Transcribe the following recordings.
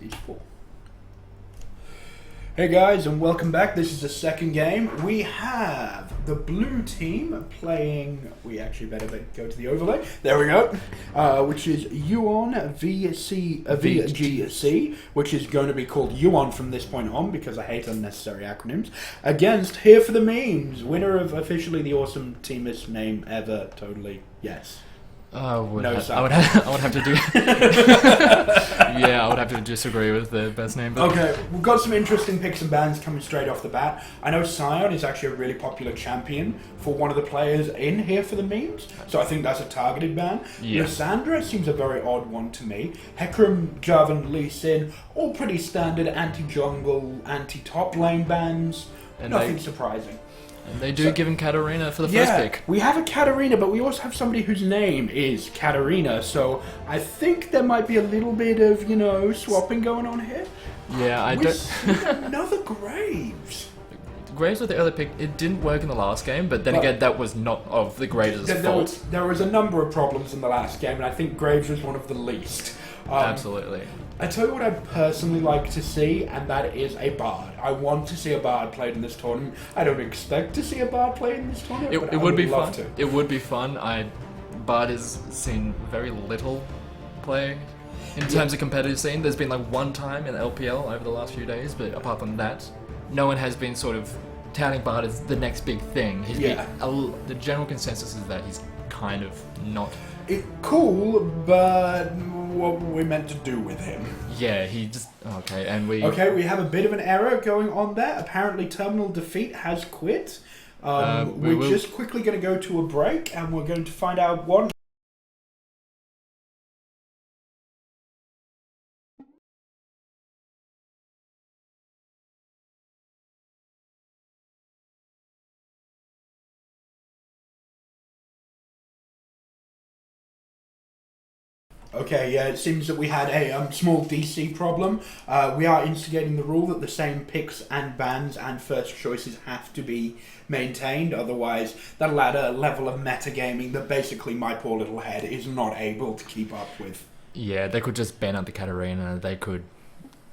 is 4. Hey guys, and welcome back. This is the second game. We have the blue team playing. We actually better go to the overlay. There we go. Which is UoN VGC, which is going to be called UoN from this point on because I hate unnecessary acronyms. Against Here for the Memes, winner of officially the awesome teamest name ever. Totally yes. I would have to do. Yeah, I would have to disagree with the best name. But Okay, we've got some interesting picks and bans coming straight off the bat. I know Sion is actually a really popular champion for one of the players in Here for the Memes, so I think that's a targeted ban. Yeah. Lysandra seems a very odd one to me. Hecarim, Jarvan, Lee Sin, all pretty standard anti-jungle, anti-top lane bans. And Nothing surprising. And they do give him Katarina for the first pick. We have a Katarina, but we also have somebody whose name is Katarina, so I think there might be a little bit of, swapping going on here. Yeah, We see another Graves. Graves with the early pick, it didn't work in the last game, but then again, that was not of the Graves' fault. There was a number of problems in the last game, and I think Graves was one of the least. Absolutely. I tell you what I'd personally like to see, and that is a Bard. I want to see a Bard played in this tournament. I don't expect to see a Bard played in this tournament, but It would be love fun. to. It would be fun. Bard has seen very little play in terms of competitive scene. There's been like one time in LPL over the last few days, but apart from that, no one has been sort of touting Bard as the next big thing. The general consensus is that he's kind of not. Cool, but what were we meant to do with him? Yeah, he just... Okay, and we... Okay, we have a bit of an error going on there. Apparently Terminal Defeat has quit. We're just quickly going to go to a break, and we're going to find out one... Okay, yeah, it seems that we had a small DC problem. We are instigating the rule that the same picks and bans and first choices have to be maintained, otherwise that'll add a level of metagaming that basically my poor little head is not able to keep up with. Yeah, they could just ban out the Katarina, they could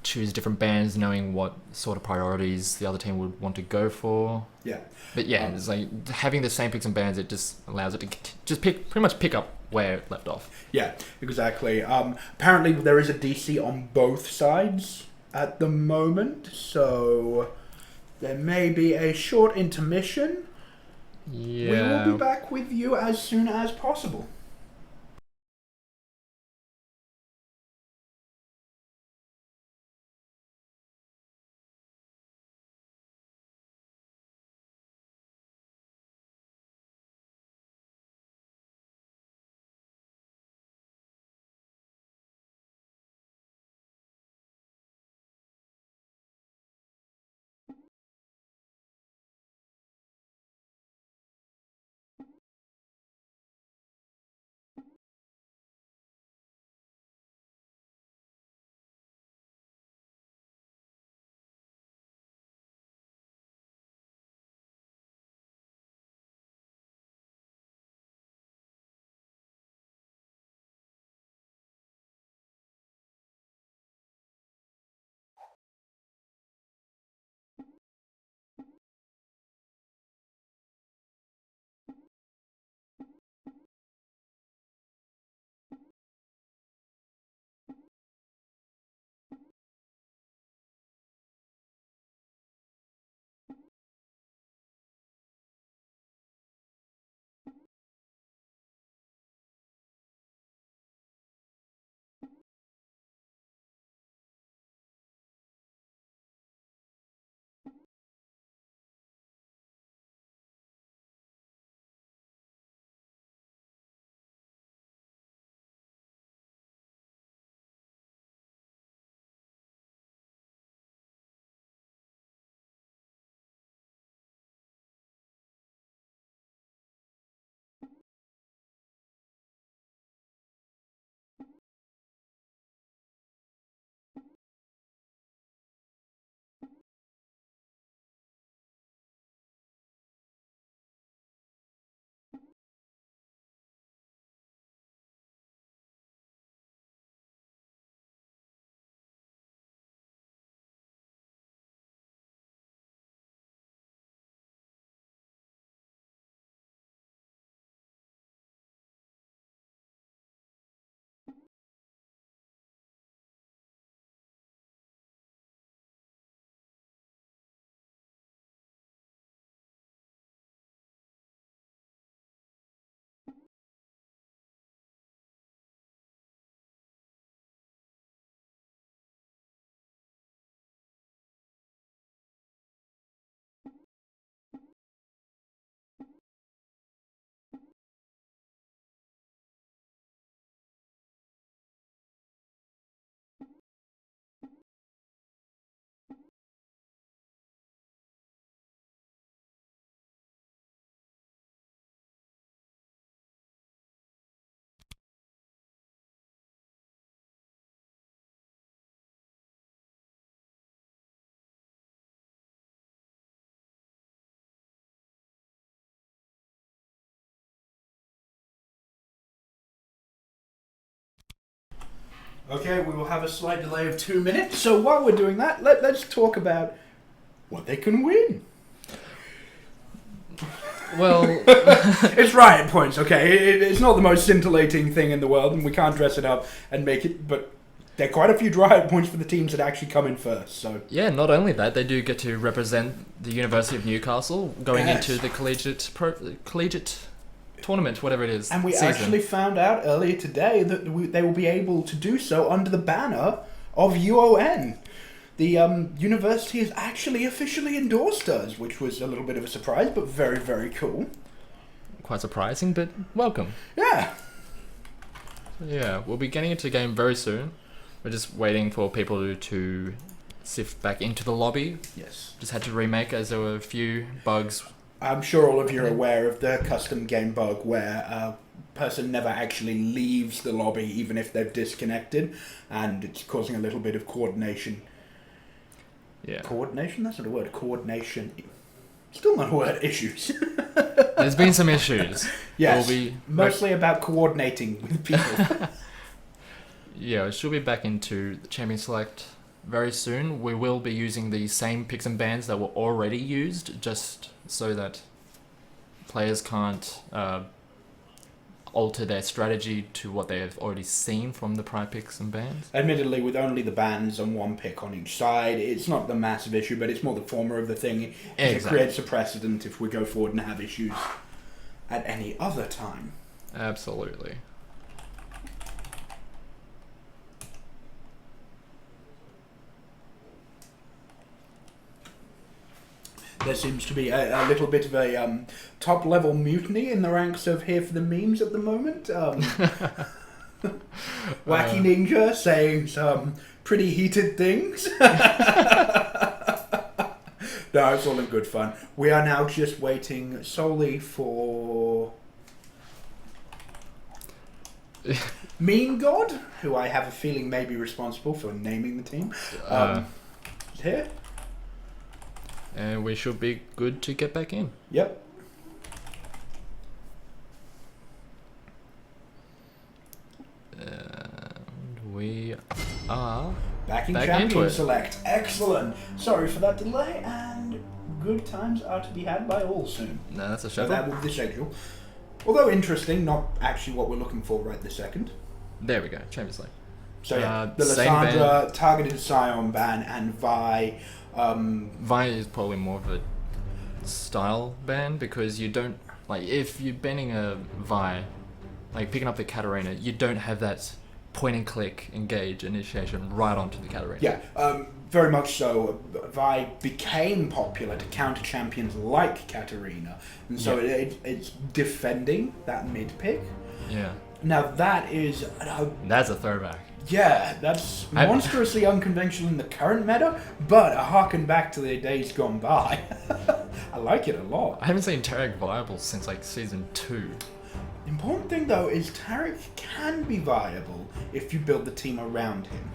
choose different bans knowing what sort of priorities the other team would want to go for. Yeah. But yeah, it's like having the same picks and bans, it just allows it to just pretty much pick up where it left off. Yeah, exactly. Apparently there is a DC on both sides at the moment, so there may be a short intermission. Yeah. We will be back with you as soon as possible. Okay, we will have a slight delay of 2 minutes. So while we're doing that, let's talk about what they can win. Well, It's riot points, okay? It's not the most scintillating thing in the world, and we can't dress it up and make it, but there are quite a few riot points for the teams that actually come in first, so... yeah, not only that, they do get to represent the University of Newcastle going into the collegiate tournament, whatever it is. And we season. actually found out earlier today that they will be able to do so under the banner of UoN. The university has actually officially endorsed us, which was a little bit of a surprise, but very, very cool. Quite surprising, but welcome. Yeah. Yeah, we'll be getting into the game very soon. We're just waiting for people to sift back into the lobby. Yes. Just had to remake as there were a few bugs. I'm sure all of you are aware of the custom game bug where a person never actually leaves the lobby even if they've disconnected, and it's causing a little bit of coordination. Yeah. Coordination? That's not a word. Coordination. Still not a word. Issues. There's been some issues. Yes. Mostly about coordinating with people. Yeah, it should be back into the Champion Select very soon. We will be using the same picks and bans that were already used, just so that players can't alter their strategy to what they have already seen from the prior picks and bans. Admittedly, with only the bans and one pick on each side, it's not the massive issue, but it's more the former of the thing. Exactly. It creates a precedent if we go forward and have issues at any other time. Absolutely. There seems to be a little bit of a top-level mutiny in the ranks of Here for the Memes at the moment. Wacky Ninja saying some pretty heated things. No, it's all in good fun. We are now just waiting solely for Mean God, who I have a feeling may be responsible for naming the team. Here. And we should be good to get back in. Yep. And we are back in into Champion it. Select. Excellent. Sorry for that delay, and good times are to be had by all soon. No, that's a So shuffle. that will be the schedule. Although interesting, not actually what we're looking for right this second. There we go, Champions League. So yeah, the same Lissandra targeted Scion ban and Vi. Vi is probably more of a style ban because you don't like if you're banning a Vi, like picking up the Katarina, you don't have that point and click engage initiation right onto the Katarina. Yeah, very much so. Vi became popular to counter champions like Katarina, and so it's defending that mid pick. Yeah. Now that is That's a throwback. yeah, that's monstrously unconventional in the current meta, but a harken back to the days gone by. I like it a lot. I haven't seen Tarek viable since like season 2. The important thing though is Tarek can be viable if you build the team around him.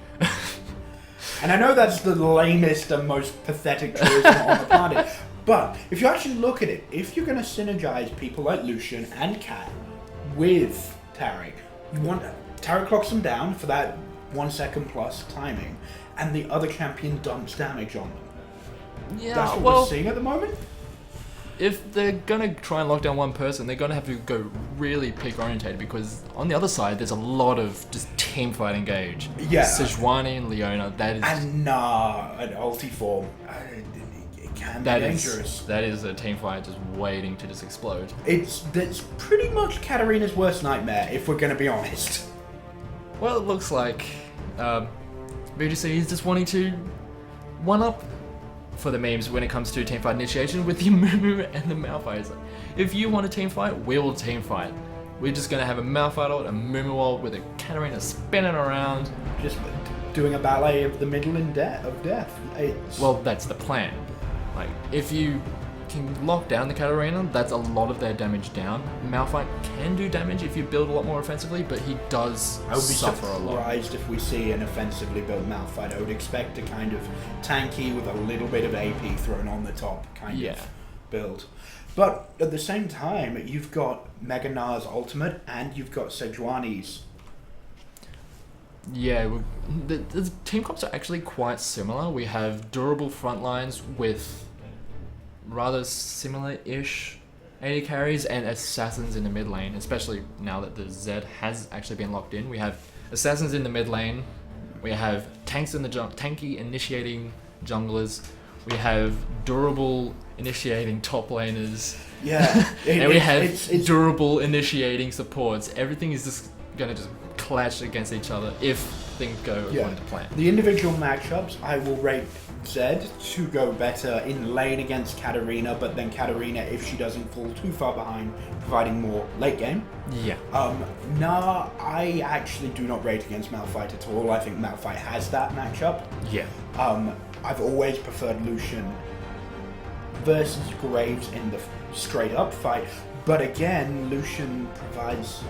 And I know that's the lamest and most pathetic tourism on the planet, but if you actually look at it, if you're going to synergize people like Lucian and Kat with Tarek, you want Tarek clocks them down for that 1 second plus timing, and the other champion dumps damage on them. Yeah, That's what we're seeing at the moment. If they're gonna try and lock down one person, they're gonna have to go really pick orientated because on the other side there's a lot of just team fight engage. Yeah. Sejuani and Leona, that is And an ulti form, it can be dangerous. that is a team fight just waiting to just explode. That's pretty much Katarina's worst nightmare, if we're going to be honest. Well, it looks like VGC is just wanting to one up for the memes when it comes to teamfight initiation with the Mumu and the Malphite. Like, if you want a team fight, we will team fight. We're just gonna have a Malphite ult, a Mumu ult with a Katarina spinning around. Just doing a ballet of the middle of death. Well, that's the plan. Like, if you can lock down the Katarina, that's a lot of their damage down. Malphite can do damage if you build a lot more offensively, but he does I would be suffer a lot. surprised if we see an offensively built Malphite. I would expect a kind of tanky with a little bit of AP thrown on the top kind of build. But at the same time, you've got Mega Nar's ultimate and you've got Sejuani's Yeah, the team comps are actually quite similar. We have durable front lines with rather similar-ish AD carries and assassins in the mid lane, especially now that the Z has actually been locked in. We have assassins in the mid lane. We have tanks in the tanky initiating junglers. We have durable initiating top laners. Yeah. And we have durable initiating supports. Everything is just going to just clash against each other if things go according to plan. The individual matchups, I will rate Zed to go better in lane against Katarina, but then Katarina, if she doesn't fall too far behind, providing more late game. Yeah. Nah, I actually do not rate against Malphite at all. I think Malphite has that matchup. Yeah. I've always preferred Lucian versus Graves in the straight up fight, but again, Lucian provides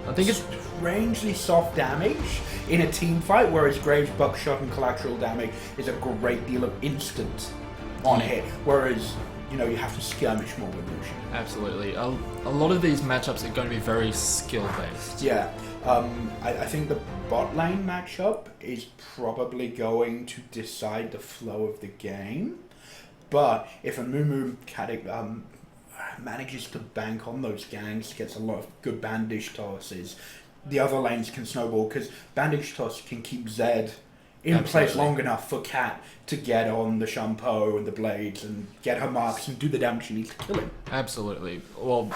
I think it's strangely soft damage in a team fight, whereas Graves' buckshot and collateral damage is a great deal of instant on hit, whereas you have to skirmish more with Lucian. Absolutely. A lot of these matchups are going to be very skill based. Yeah. I think the bot lane matchup is probably going to decide the flow of the game, but if a Mumu manages to bank on those ganks, gets a lot of good bandage tosses, the other lanes can snowball because bandage toss can keep Zed in place long enough for Cat to get on the shampoo and the blades and get her marks and do the damage she needs to kill him. Absolutely. Well,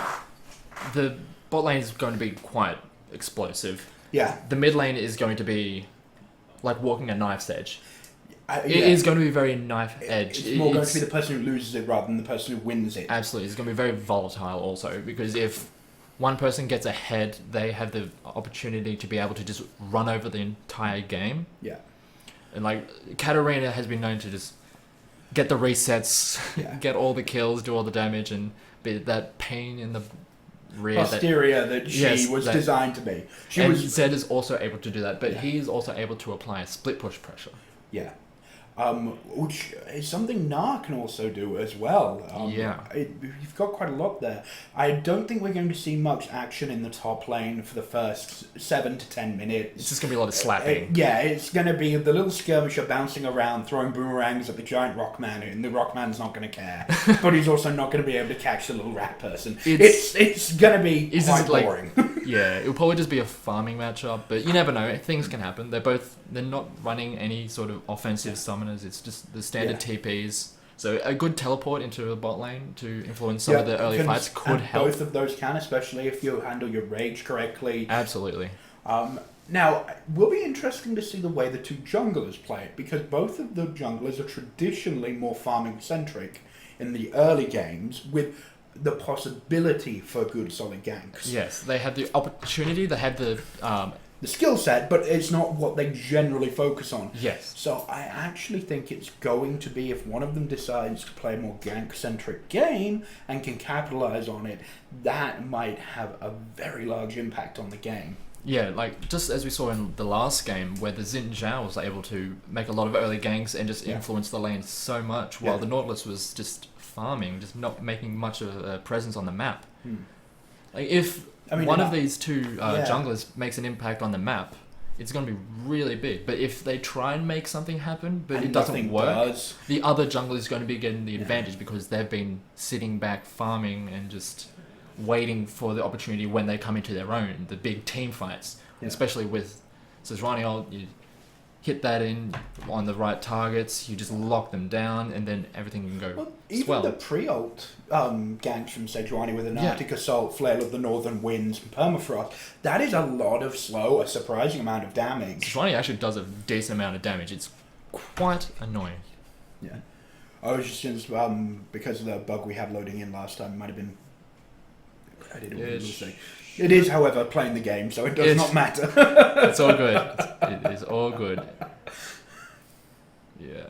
the bot lane is going to be quite explosive. Yeah. The mid lane is going to be like walking a knife's edge. It is going to be very knife edge. It's more going to be the person who loses it rather than the person who wins it. Absolutely. It's going to be very volatile also, because if one person gets ahead, they have the opportunity to be able to just run over the entire game. Yeah. And like Katarina has been known to just get the resets, get all the kills, do all the damage, and be that pain in the rear. Posterior that she was designed to be. Zed is also able to do that, but he is also able to apply a split push pressure. Yeah. Which is something Gnar can also do as well. You've got quite a lot there. I don't think we're going to see much action in the top lane for the first 7 to 10 minutes. It's just going to be a lot of slapping. It's going to be the little skirmisher bouncing around, throwing boomerangs at the giant rockman, and the rockman's not going to care. But he's also not going to be able to catch the little rat person. It's going to be quite boring. It'll probably just be a farming matchup, but you never know. Things can happen. They're not running any sort of offensive summoners. It's just the standard TPs. So a good teleport into the bot lane to influence some of the early fights could help. Both of those can, especially if you handle your rage correctly. Absolutely. Now, it will be interesting to see the way the two junglers play it, because both of the junglers are traditionally more farming-centric in the early games, with the possibility for good solid ganks. Yes, they have the opportunity, they have the skill set, but it's not what they generally focus on. Yes. So I actually think it's going to be, if one of them decides to play a more gank-centric game and can capitalize on it, that might have a very large impact on the game. Yeah, like just as we saw in the last game, where the Xin Zhao was able to make a lot of early ganks and just influence the lane so much, while the Nautilus was just farming, just not making much of a presence on the map. Like if one of these two junglers makes an impact on the map, it's going to be really big. But if they try and make something happen, but it doesn't work, the other jungler is going to be getting the advantage because they've been sitting back farming and just waiting for the opportunity when they come into their own, the big team fights. Especially with Sejuani, you hit that in on the right targets, you just lock them down, and then everything can go Even the pre-ult ganks from Sejuani with an Arctic Assault, Flail of the Northern Winds, and Permafrost, that is a lot of slow, a surprising amount of damage. Sejuani actually does a decent amount of damage. It's quite annoying. Yeah. I was just, because of the bug we had loading in last time, it might have been... I didn't want to say. It is, however, playing the game, so it does not matter. It's all good. It is all good. Yeah.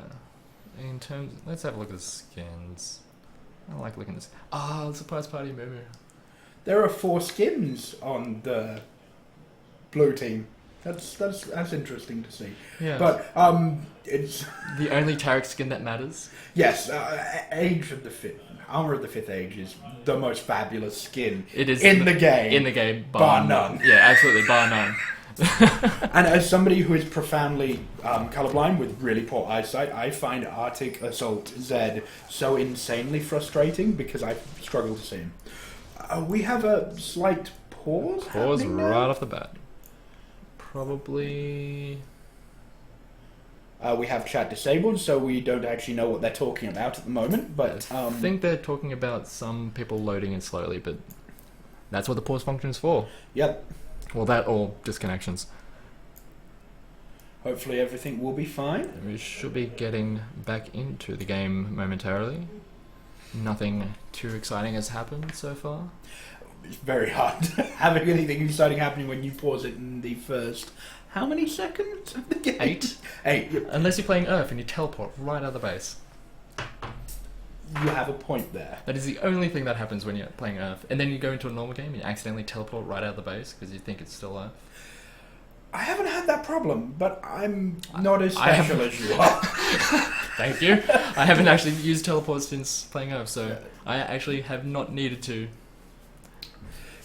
In terms, let's have a look at the skins. I don't like looking at this. Surprise party Mumu. There are 4 skins on the blue team. That's interesting to see. Yeah. But it's the only Tarek skin that matters. Yes, age of the fit. Armor of the Fifth Age is the most fabulous skin It is in the game. In the game, Bar none. Yeah, absolutely, bar none. And as somebody who is profoundly colorblind with really poor eyesight, I find Arctic Assault Z so insanely frustrating because I struggle to see him. We have a slight pause. Pause happening right now. off the bat. Probably. We have chat disabled, so we don't actually know what they're talking about at the moment. But I think they're talking about some people loading in slowly, but that's what the pause function is for. Yep. Well, that or disconnections. Hopefully everything will be fine. We should be getting back into the game momentarily. Nothing too exciting has happened so far. It's very hard having anything exciting happening when you pause it in the first... How many seconds of the game? 8. 8. Yep. Unless you're playing Earth and you teleport right out of the base. You have a point there. That is the only thing that happens when you're playing Earth. And then you go into a normal game and you accidentally teleport right out of the base because you think it's still Earth. I haven't had that problem, but I'm not as I special as you are. Thank you. I haven't actually used teleport since playing Earth, so I actually have not needed to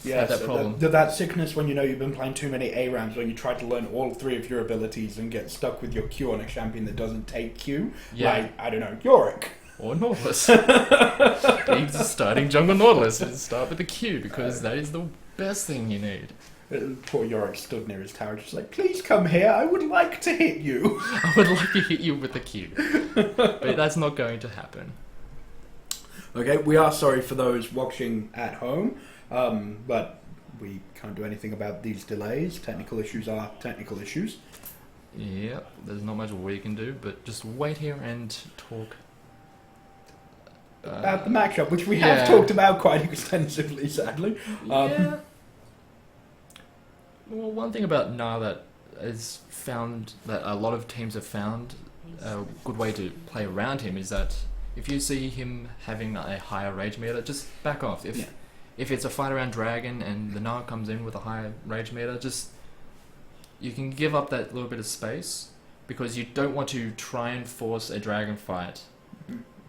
have that problem. That sickness when you know you've been playing too many ARAMs, when you try to learn all 3 of your abilities and get stuck with your Q on a champion that doesn't take Q. Yeah. Like, I don't know, Yorick. Or Nautilus. He's starting jungle Nautilus and start with the Q because that is the best thing you need. Poor Yorick stood near his tower just like, please come here, I would like to hit you. I would like to hit you with the Q. But that's not going to happen. Okay, we are sorry for those watching at home, but we can't do anything about these delays. Technical issues are technical issues. Yep, there's not much we can do, but just wait here and talk About the matchup, which we have talked about quite extensively, sadly. Yeah. Well, one thing about Na that is found that a lot of teams have found a good way to play around him is that if you see him having a higher rage meter, just back off. If it's a fight around dragon and the Na comes in with a higher rage meter, just you can give up that little bit of space because you don't want to try and force a dragon fight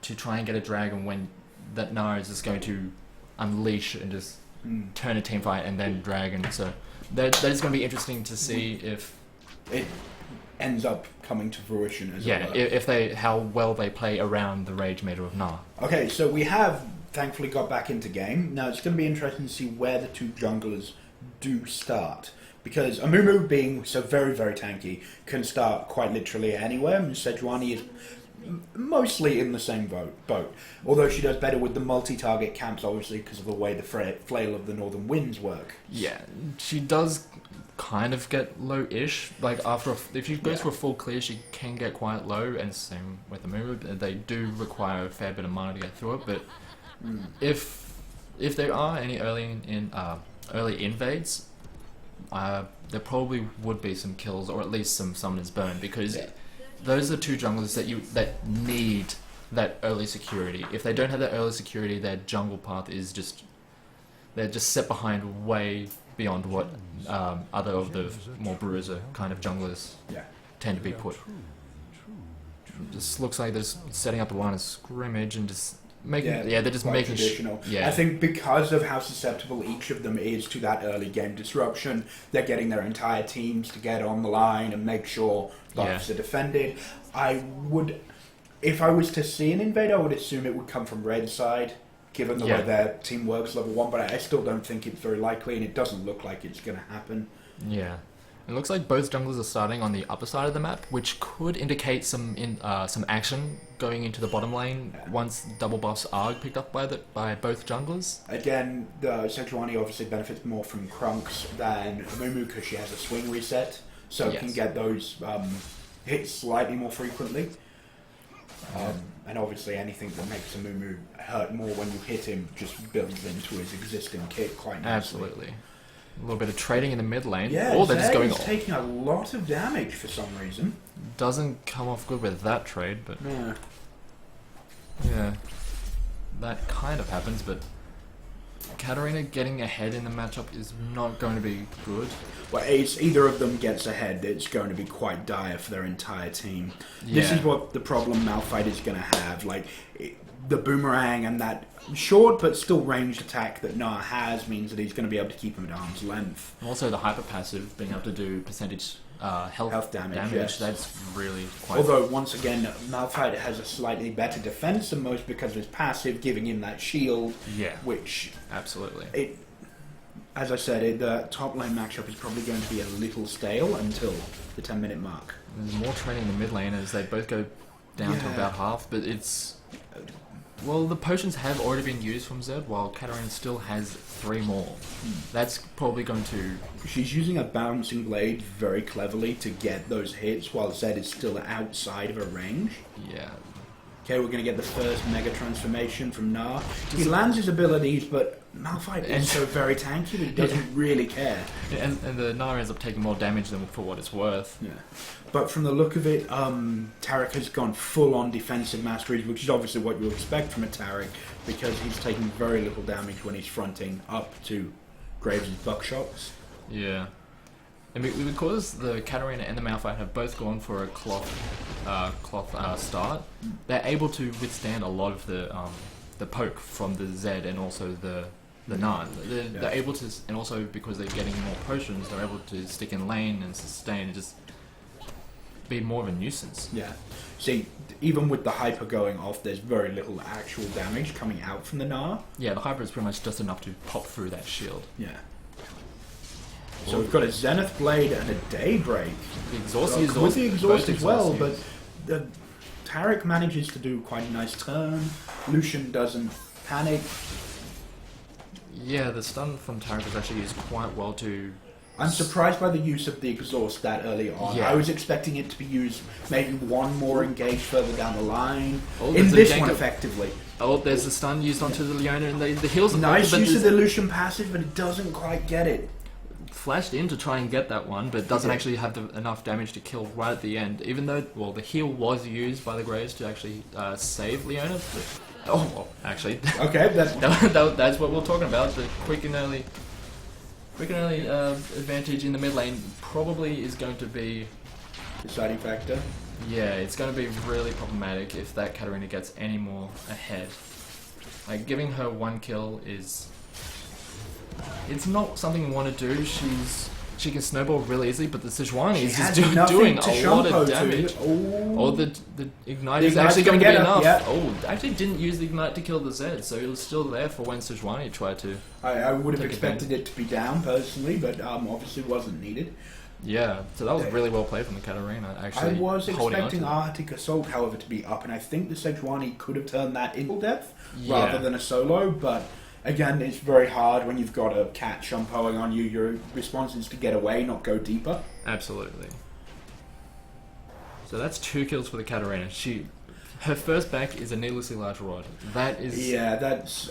to try and get a dragon when that Na is just going to unleash and just turn a team fight and then dragon. So that is going to be interesting to see if it ends up coming to fruition as yeah, well. if they how well they play around the rage meter of Na. Okay, so we have thankfully got back into game. Now it's going to be interesting to see where the 2 junglers do start. Because Amumu, being so very, very tanky, can start quite literally anywhere. And Sejuani is mostly in the same boat. Although she does better with the multi-target camps, obviously, because of the way the flail of the northern winds work. Yeah, she does kind of get low-ish. Like if she goes for a full clear, she can get quite low, and same with the Amumu. They do require a fair bit of mana to get through it. But if there are any early invades, there probably would be some kills or at least some summoners burned because those are 2 junglers that need that early security. If they don't have that early security, their jungle path is they're just set behind way beyond what other of the more bruiser kind of junglers tend to be put. Just looks like they're setting up a line of scrimmage and just making they're just making traditional. I think because of how susceptible each of them is to that early game disruption, they're getting their entire teams to get on the line and make sure buffs are defended. If I was to see an invade, I would assume it would come from red side, given the way their team works level 1, but I still don't think it's very likely, and it doesn't look like it's going to happen. Yeah. It looks like both junglers are starting on the upper side of the map, which could indicate some action going into the bottom lane once double buffs are picked up by both junglers. Again, the Sejuani obviously benefits more from Krunks than Amumu because she has a swing reset, so can get those hits slightly more frequently. And obviously anything that makes Amumu hurt more when you hit him just builds into his existing kit quite nicely. Absolutely. A little bit of trading in the mid lane. Yeah, they're just going off. Taking a lot of damage for some reason. Doesn't come off good with that trade, but yeah, that kind of happens. But Katarina getting ahead in the matchup is not going to be good. Well, it's either of them gets ahead, it's going to be quite dire for their entire team. This is what the problem Malphite is going to have. Like, the boomerang and that short but still ranged attack that Na has means that he's going to be able to keep him at arm's length. And also the hyper passive, being able to do percentage health damage, yes. That's really quite... Although, once again, Malphite has a slightly better defense than most because of his passive, giving him that shield. Yeah. Which... Absolutely. As I said, the top lane matchup is probably going to be a little stale until the 10-minute mark. There's more training in the mid lane as they both go down to about half, but it's... Well, the potions have already been used from Zed, while Katarina still has 3 more. That's probably going to... She's using a bouncing blade very cleverly to get those hits, while Zed is still outside of her range. Yeah. Okay, we're going to get the first Mega Transformation from Na. He lands his abilities, but Malphite is so very tanky that he doesn't really care. And the Na ends up taking more damage than for what it's worth. Yeah. But from the look of it, Taric has gone full-on defensive mastery, which is obviously what you expect from a Taric, because he's taking very little damage when he's fronting up to Graves' buckshots. Yeah. And because the Katarina and the Malphite have both gone for a cloth start, they're able to withstand a lot of the poke from the Zed and also the Na. They're able to, and also because they're getting more potions, they're able to stick in lane and sustain and just be more of a nuisance. Yeah. See, even with the hyper going off, there's very little actual damage coming out from the Na. Yeah, the hyper is pretty much just enough to pop through that shield. Yeah. So we've got a Zenith Blade and a Daybreak. The exhaust with the exhaust as well, but the Taric manages to do quite a nice turn. Lucian doesn't panic. Yeah, the stun from Taric is actually used quite well to... I'm surprised by the use of the exhaust that early on. Yeah. I was expecting it to be used maybe one more engaged further down the line. Oh, in this one, effectively. Oh, there's the stun used onto the Leona and the heals... Nice use of the Lucian passive, but it doesn't quite get it. Flashed in to try and get that one, but doesn't actually have enough damage to kill right at the end. Even though, well, the heal was used by the Graves to actually save Leona. But, well, actually, okay, that's what we're talking about. The quick and early advantage in the mid lane probably is going to be deciding factor. Yeah, it's going to be really problematic if that Katarina gets any more ahead. Like, giving her 1 kill is... It's not something you want to do. She can snowball really easily, but the Sejuani is just doing a lot of damage. Oh, the Ignite is actually going to be enough. Yeah. Oh, actually didn't use the Ignite to kill the Zed, so it was still there for when Sejuani tried to... I would have expected it to be down, personally, but obviously wasn't needed. Yeah, so that was really well played from the Katarina, actually. I was expecting Arctic Assault, however, to be up, and I think the Sejuani could have turned that into depth rather than a solo, but... Again, it's very hard when you've got a cat shumpoing on you. Your response is to get away, not go deeper. Absolutely. So that's 2 kills for the Katarina. Her first back is a needlessly large rod. That is... Yeah, that's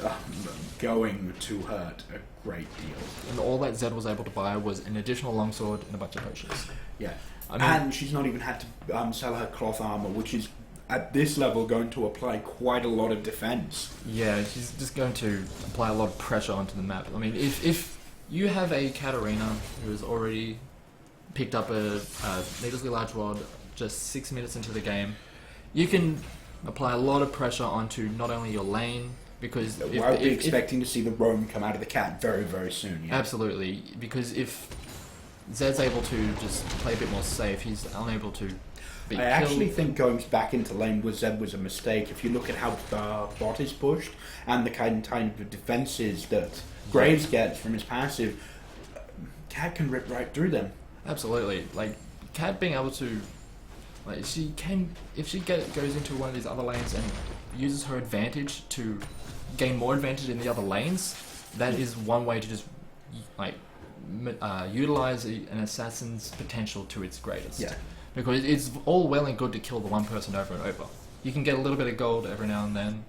going to hurt a great deal. And all that Zed was able to buy was an additional longsword and a bunch of potions. Yeah. And she's not even had to sell her cloth armor, which is... at this level, going to apply quite a lot of defense. Yeah, she's just going to apply a lot of pressure onto the map. I mean, if you have a Katarina who has already picked up a needlessly large rod just 6 minutes into the game, you can apply a lot of pressure onto not only your lane, because... I'll be expecting to see the roam come out of the cat very, very soon. Yeah. Absolutely, because if Zed's able to just play a bit more safe, he's unable to... I actually think going back into lane with Zed was a mistake. If you look at how the bot is pushed and the kind of defenses that Graves gets from his passive, Cat can rip right through them. Absolutely. Like, Cat being able to... Like, she can... If she goes into one of these other lanes and uses her advantage to gain more advantage in the other lanes, that is one way to just, like, utilize an assassin's potential to its greatest. Yeah. Because it's all well and good to kill the one person over and over. You can get a little bit of gold every now and then,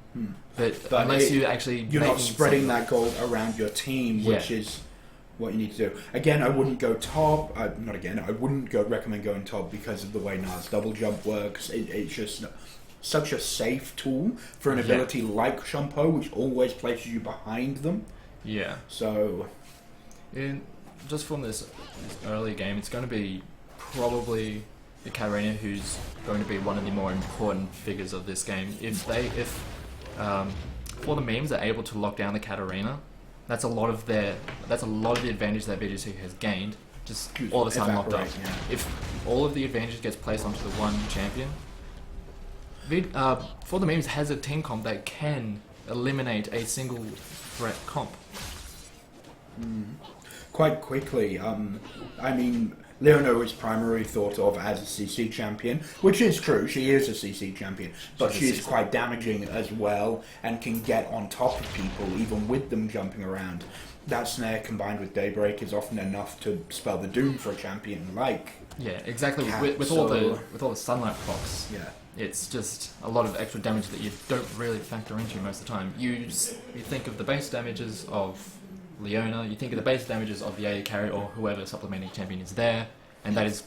but unless you're not spreading that gold around your team, which is what you need to do. Again, I wouldn't go top. I wouldn't recommend going top because of the way Na's double jump works. It's just such a safe tool for an ability like Shampoo, which always places you behind them. Yeah. So, just from this early game, it's going to be probably the Katarina who's going to be one of the more important figures of this game. If for the memes, are able to lock down the Katarina. That's a lot of the advantage that VGC has gained. Just all of a sudden locked up. Yeah. If all of the advantage gets placed onto the one champion, for the memes has a team comp that can eliminate a single threat comp. Quite quickly. I mean, Leona is primarily thought of as a CC champion, which is true. She is a CC champion, but she is quite damaging as well and can get on top of people even with them jumping around. That snare combined with Daybreak is often enough to spell the doom for a champion like. Yeah, exactly. Cat, With all the sunlight procs, Yeah. it's just a lot of extra damage that you don't really factor into most of the time. You think of the base damages of Leona, you think of the base damages of the AD carry or whoever supplementing champion is there, and that is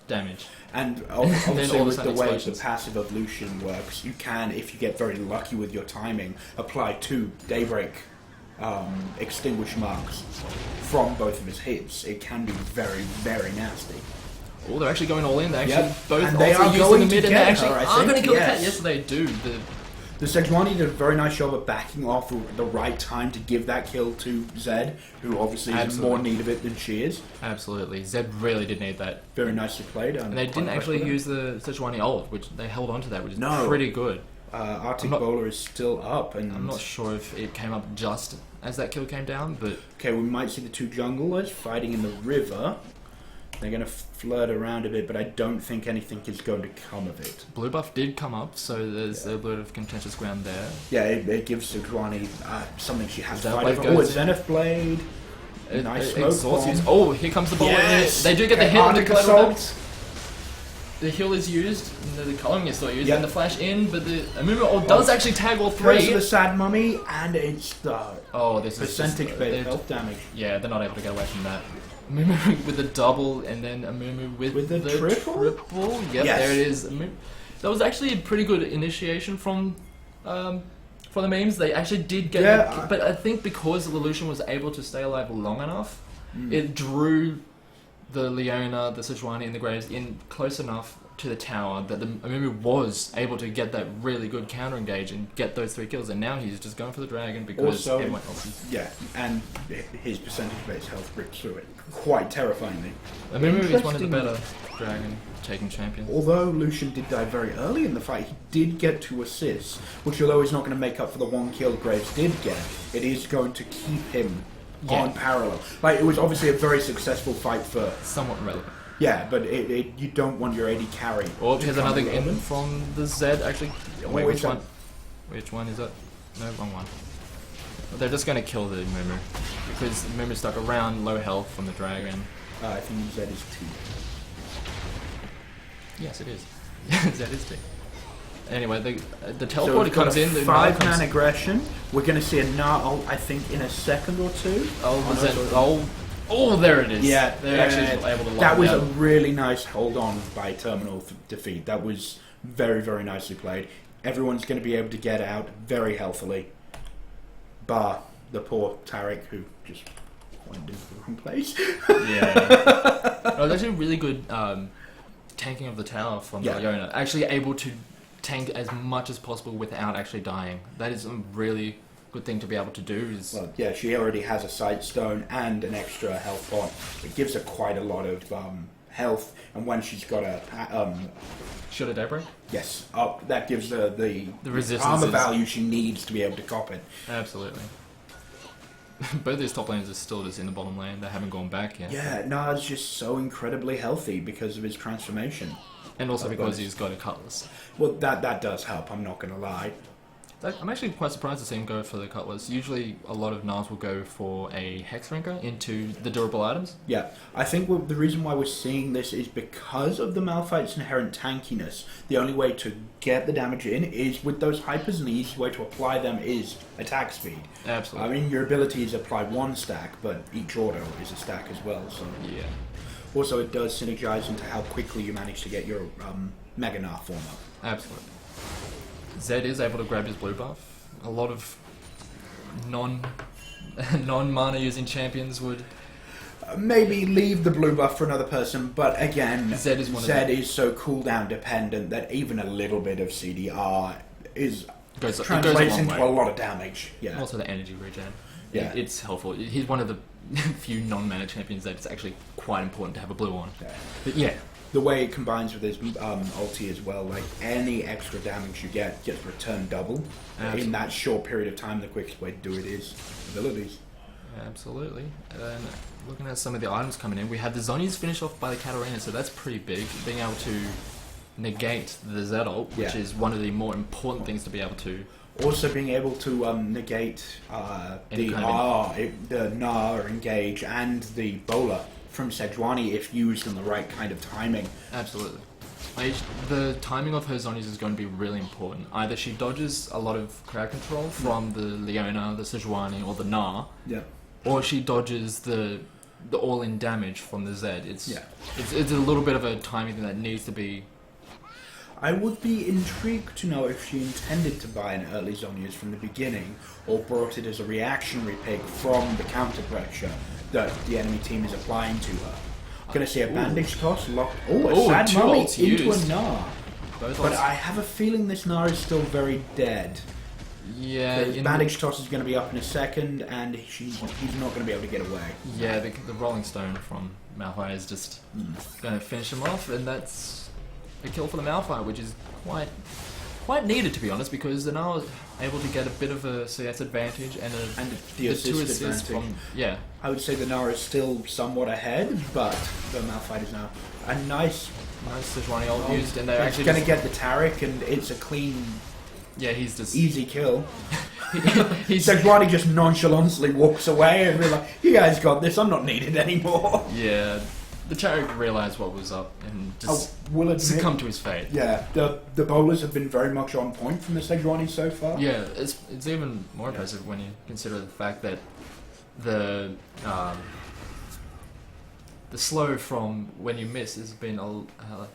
damage. And obviously all with the the way the explosions. passive of Lucian works, you can, if you get very lucky with your timing, apply 2 Daybreak extinguish marks from both of his hits. It can be very, very nasty. Oh, they're actually going all in. They actually both And they also are using going the to mid, and they get actually her, I are going to think. kill the Yes. cat. Yes, they do. The Sejuani did a very nice job of backing off at the right time to give that kill to Zed, who obviously is in more need of it than she is. Absolutely, Zed really did need that. Very nicely played. And they didn't actually use the Sejuani ult, which they held on to that, which is No. pretty good. Arctic Bowler is still up, and I'm not sure if it came up just as that kill came down, but okay, we might see the 2 junglers fighting in the river. They're going to flirt around a bit, but I don't think anything is going to come of it. blue buff did come up, so there's a bit of contentious ground there. Yeah, it gives Sejuani something she has to That fight blade over. Oh, a goes in. Zenith Blade. Nice smoke exhaust bomb. use. Oh, here comes the ball. Yes! They do get the Okay, hit on the Arctic collateral. Assault. The heal is used, the colouring is still used, Yep. and the flash in, but the Amumu ult does actually tag all Praise 3. the Sad Mummy, and it's the Oh, this is percentage just, based health damage. Yeah, they're not able to get away from that. Amumu with the double, and then Amumu with the triple? Yep, Yes. there it is. That was actually a pretty good initiation from the memes. They actually did get Yeah, but I think because the Lucian was able to stay alive long enough, it drew the Leona, the Sejuani, and the Graves in close enough to the tower that the Amumu was able to get that really good counter engage and get those 3 kills. And now he's just going for the dragon because Also, everyone else is. yeah, and his percentage-based health bricks through it quite terrifyingly. Amumu is one of the Interesting. better dragon taking champions. Although Lucian did die very early in the fight, he did get 2 assists, which although is not going to make up for the 1 kill Graves did get, it is going to keep him on parallel. Like, it was obviously a very successful fight for... Somewhat relevant. Yeah, but you don't want your AD carry. Oh, to here's come another in relevant. from the Zed, actually. Wait, which which one? one? Which one is it? No, wrong one. They're just going to kill the Mumu because Mumu's stuck around low health from the dragon. I think Zed is 2. Yes, it is. Zed is 2. Anyway, the So teleporter we've got comes a in. The 5-man aggression. We're going to see a Gnar, I think, in a second or 2. Oh, there it is. Yeah, they're actually able to lock that it was down. a really nice hold on by Terminal defeat. That was very, very nicely played. Everyone's going to be able to get out very healthily, bar the poor Tarek who just went into the wrong place. Yeah. It was actually really good tanking of the tower from Leona. Actually able to tank as much as possible without actually dying. That is a really good thing to be able to do. Well, yeah, she already has a sight stone and an extra health pot. It gives her quite a lot of health, and when she's got a Shot a Daybreak? yes, that gives her the resistance armor is- value she needs to be able to cop it. Absolutely. Both these top lanes are still just in the bottom lane. They haven't gone back yet. Yeah, Nard's just so incredibly healthy because of his transformation. And also Oh, because bonus. he's got a Cutlass. Well, that does help, I'm not going to lie. I'm actually quite surprised to see him go for the Cutlass. Usually a lot of Nars will go for a Hex Ranker into the durable items. Yeah, I think the reason why we're seeing this is because of the Malphite's inherent tankiness. The only way to get the damage in is with those hypers, and the easy way to apply them is attack speed. Absolutely. I mean, your abilities apply 1 stack, but each auto is a stack as well, so... Yeah. Also, it does synergize into how quickly you manage to get your Mega Gnar form up. Absolutely. Zed is able to grab his blue buff. A lot of non-mana using champions would... Maybe leave the blue buff for another person, but again, Zed is one of them. is so cooldown dependent that even a little bit of CDR is translates it goes into a lot of damage. Yeah. Also the energy regen. Yeah. It's helpful. He's one of the few non-mana champions that it's actually quite important to have a blue on. Yeah. But yeah. The way it combines with his ulti as well, like any extra damage you get gets returned double. Absolutely. In that short period of time, the quickest way to do it is abilities. Absolutely. And looking at some of the items coming in, we had the Zhonya's finish off by the Katarina, so that's pretty big. Being able to negate the Z ult, which is one of the more important things to be able to. Also being able to negate the Gnar, Engage, and the Bowler from Sejuani if used in the right kind of timing. Absolutely. The timing of her Zhonya's is going to be really important. Either she dodges a lot of crowd control from the Leona, the Sejuani, or the Gnar, or she dodges the all-in damage from the Zed. It's a little bit of a timing thing that needs to be. I would be intrigued to know if she intended to buy an early Zhonya's from the beginning, or brought it as a reactionary pick from the counter pressure that the enemy team is applying to her. Gonna see a bandage toss locked. Oh, a sad mummy into a Gnar. But I have a feeling this Gnar is still very dead. Yeah, the bandage toss is going to be up in a second, and he's not going to be able to get away. Yeah, the Rolling Stone from Malphite is just going to finish him off, and that's a kill for the Malphite, which is quite needed, to be honest, because the Gnar was able to get a bit of a CS advantage and the assist advantage. From I would say the Gnar is still somewhat ahead, but the Malphite is now a nice Sejuani ult used, and they're actually going to get the Taric, and it's a clean. Yeah, he's just easy kill. Sejuani just nonchalantly walks away and we're like, you guys got this, I'm not needed anymore. Yeah, the Taric realised what was up and just succumbed to his fate. Yeah, the bowlers have been very much on point from the Sejuani so far. Yeah, it's even more impressive when you consider the fact that the slow from when you miss has been a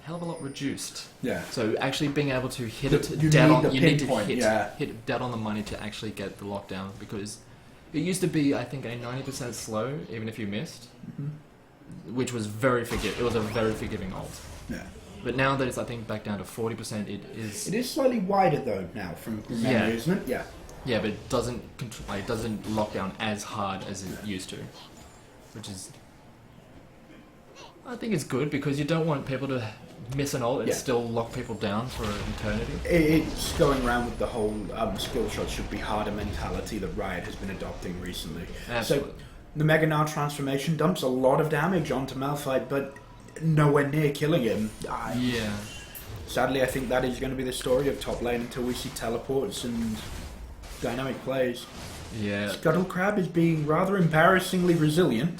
hell of a lot reduced. Yeah. So actually being able to hit it dead on, you need to hit it dead on the money to actually get the lockdown, because it used to be, I think, a 90% slow even if you missed, which was very it was a very forgiving ult. Yeah. But now that it's, I think, back down to 40%, it is. It is slightly wider though now from memory, isn't it? Yeah. Yeah, but it doesn't it doesn't lock down as hard as it used to, which is. I think it's good, because you don't want people to miss an ult and still lock people down for an eternity. It's going around with the whole skill shot should be harder mentality that Riot has been adopting recently. Absolutely. So the Mega Gnar transformation dumps a lot of damage onto Malphite, but nowhere near killing him. Sadly, I think that is going to be the story of top lane until we see teleports and dynamic plays. Yeah. Scuttle Crab is being rather embarrassingly resilient.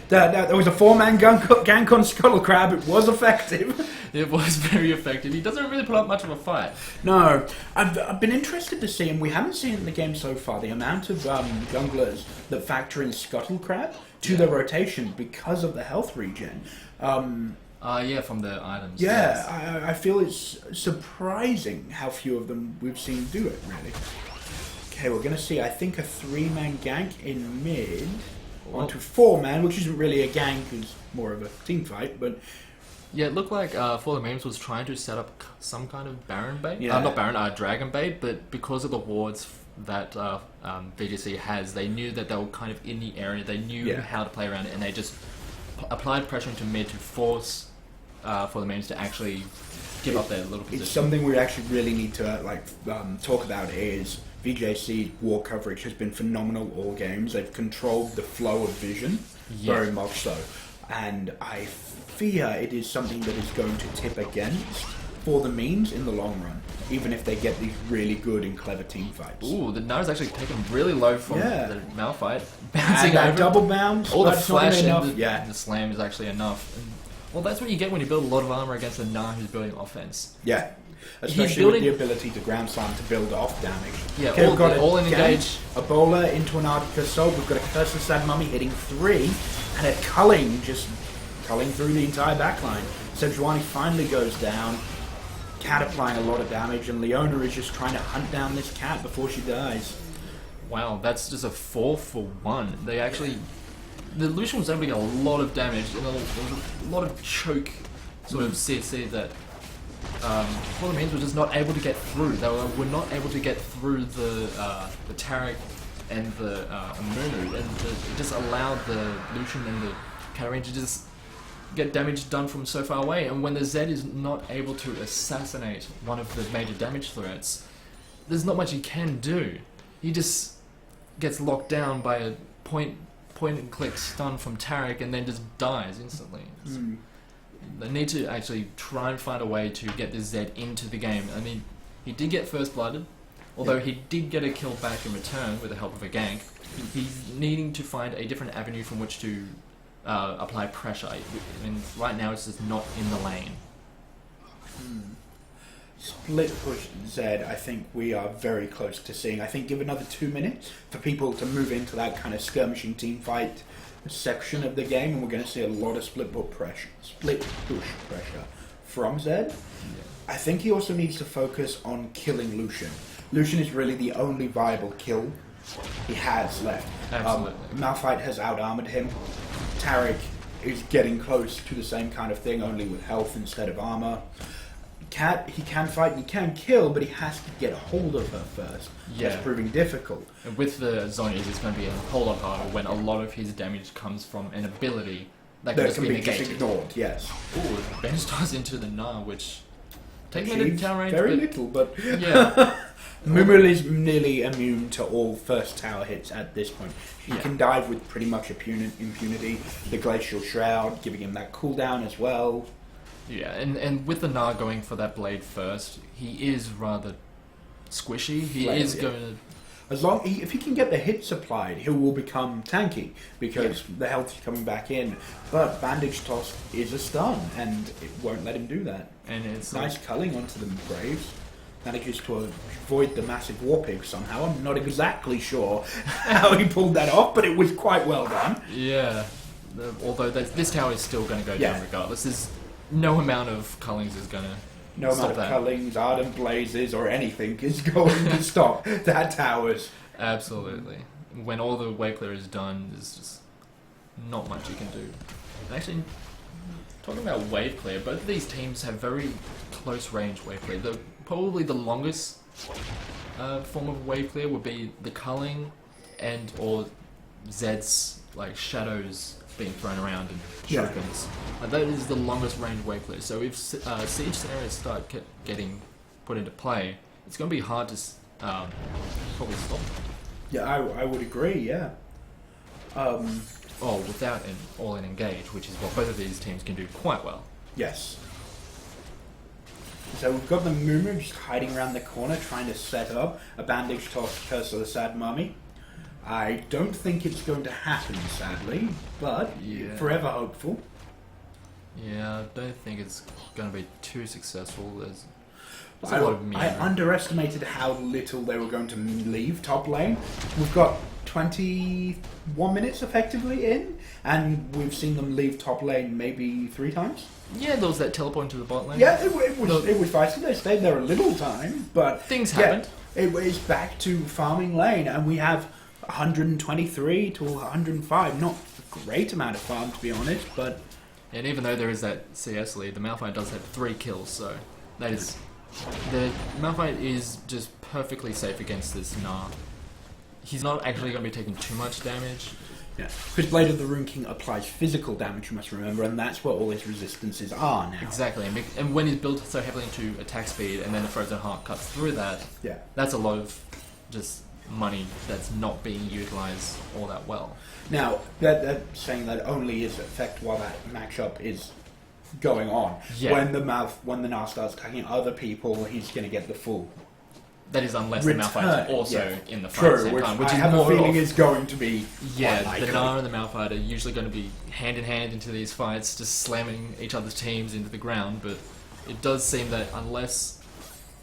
There was a 4-man gank on Scuttle Crab. It was effective. It was very effective. He doesn't really put up much of a fight. No. I've been interested to see, and we haven't seen it in the game so far, the amount of junglers that factor in Scuttle Crab to their rotation because of the health regen. From the items. Yeah, yes. I feel it's surprising how few of them we've seen do it, really. Okay, we're going to see, I think, a 3-man gank in mid. Onto 4-man, which isn't really a gank, it's more of a team fight, but... Yeah, it looked like For the Memes was trying to set up some kind of Baron bait. Yeah. Not Baron, Dragon bait, but because of the wards that VGC has, they knew that they were kind of in the area, they knew how to play around it, and they just applied pressure into mid to force For the Memes to actually give up their little position. It's something we actually really need to talk about is... VGC war coverage has been phenomenal all games. They've controlled the flow of vision, very much so. And I fear it is something that is going to tip against For the Memes in the long run, even if they get these really good and clever team fights. Ooh, the Gnar is actually taken really low from the Malphite. Bouncing and that double bounce. All the flash and the slam is actually enough. And, well, that's what you get when you build a lot of armor against a Gnar who's building offense. Yeah. Especially with the ability to ground slam to build off damage. Yeah, okay, we've got all in engage. A bowler into an Arctic Assault. We've got a Curse of Sad Mummy hitting 3, and a culling just culling through the entire backline. Sejuani finally goes down. Cat applying a lot of damage, and Leona is just trying to hunt down this cat before she dies. Wow, that's just a 4-for-1. They actually... The Lucian was able to get a lot of damage, and a lot of choke sort of CC that Ptolemies were just not able to get through. They were not able to get through the Taric and the Amumu, and it just allowed the Lucian and the Katarina to just get damage done from so far away. And when the Zed is not able to assassinate one of the major damage threats, there's not much he can do. He just gets locked down by a point and click stun from Taric and then just dies instantly. They need to actually try and find a way to get this Zed into the game. I mean, he did get first blooded, although he did get a kill back in return with the help of a gank. He's needing to find a different avenue from which to apply pressure. I mean, right now it's just not in the lane. Split push Zed, I think we are very close to seeing. I think give another 2 minutes for people to move into that kind of skirmishing team fight section of the game, and we're going to see a lot of split push pressure from Zed. I think he also needs to focus on killing Lucian. Lucian is really the only viable kill he has left. Absolutely. Malphite has out-armored him. Taric is getting close to the same kind of thing, only with health instead of armor. He can fight and he can kill, but he has to get a hold of her first. Yeah. That's proving difficult. And with the Zhonya's, it's going to be a whole lot harder when a lot of his damage comes from an ability that can just be negated. Just ignored, yes. Ooh, Ben stars into the Gnar, which taking it in tower range, very little, but yeah. Mumul is nearly immune to all first tower hits at this point. He can dive with pretty much impunity. The Glacial Shroud giving him that cooldown as well. Yeah, and with the Gnar going for that blade first, he is rather squishy. He is going to... If he can get the hits applied, he will become tanky, because the health is coming back in. But Bandage Toss is a stun, and it won't let him do that. And it's nice culling onto the Graves. Manages to avoid the massive warping somehow. I'm not exactly sure how he pulled that off, but it was quite well done. Yeah. Although this tower is still going to go down regardless. There's no amount of cullings is going to No amount of cullings, ardent blazes, or anything is going to stop that towers. Absolutely. When all the wave clear is done, there's just not much you can do. Actually, talking about wave clear, both of these teams have very close range wave clear. Probably the longest form of wave clear would be the culling or Zed's like shadows being thrown around and shotguns. That is the longest range wave clear. So if siege scenarios start getting put into play, it's going to be hard to probably stop. Yeah, I would agree. Yeah. Without an all-in engage, which is what both of these teams can do quite well. Yes. So we've got the Mumu just hiding around the corner, trying to set up a Bandage Toss Curse of the Sad Mummy. I don't think it's going to happen, sadly, but forever hopeful. Yeah, I don't think it's going to be too successful. There's a lot of I underestimated how little they were going to leave top lane. We've got 21 minutes effectively in, and we've seen them leave top lane maybe 3 times. Yeah, there was that teleport into the bot lane. Yeah, it was feisty. They stayed there a little time, but things happened. It was back to farming lane, and we have 123 to 105. Not a great amount of farm, to be honest, but... And even though there is that CS lead, the Malphite does have 3 kills, so that is... The Malphite is just perfectly safe against this Gnar. He's not actually going to be taking too much damage. Yeah, because Blade of the Rune King applies physical damage, you must remember, and that's what all his resistances are now. Exactly, and when he's built so heavily into attack speed, and then the Frozen Heart cuts through that, that's a lot of just money that's not being utilised all that well. Now, that's saying that only is effect while that matchup is going on. Yeah. When the Gnar starts attacking other people, he's going to get the full. That is unless the Malphite is also in the fight True, at the same time, which I is have more a feeling is going to be the Gnar and the Malphite are usually going to be hand in hand into these fights, just slamming each other's teams into the ground. But it does seem that unless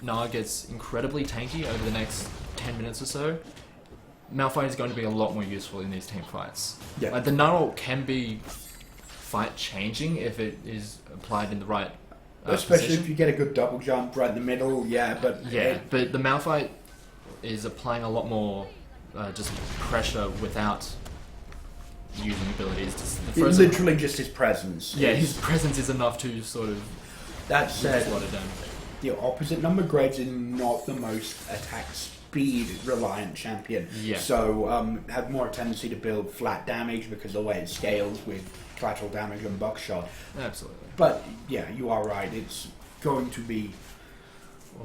Gnar gets incredibly tanky over the next 10 minutes or so, Malphite is going to be a lot more useful in these team fights. Yeah. Like the Gnar ult can be fight changing if it is applied in the right. Especially position. if you get a good double jump right in the middle, but but the Malphite is applying a lot more just pressure without using abilities. It's literally just his presence. Yeah, his presence is enough to sort of that said, a lot of damage. the opposite number. Graves is not the most attack speed reliant champion. Yeah. So have more tendency to build flat damage because of the way it scales with collateral damage and buckshot. Absolutely. But yeah, you are right. It's going to be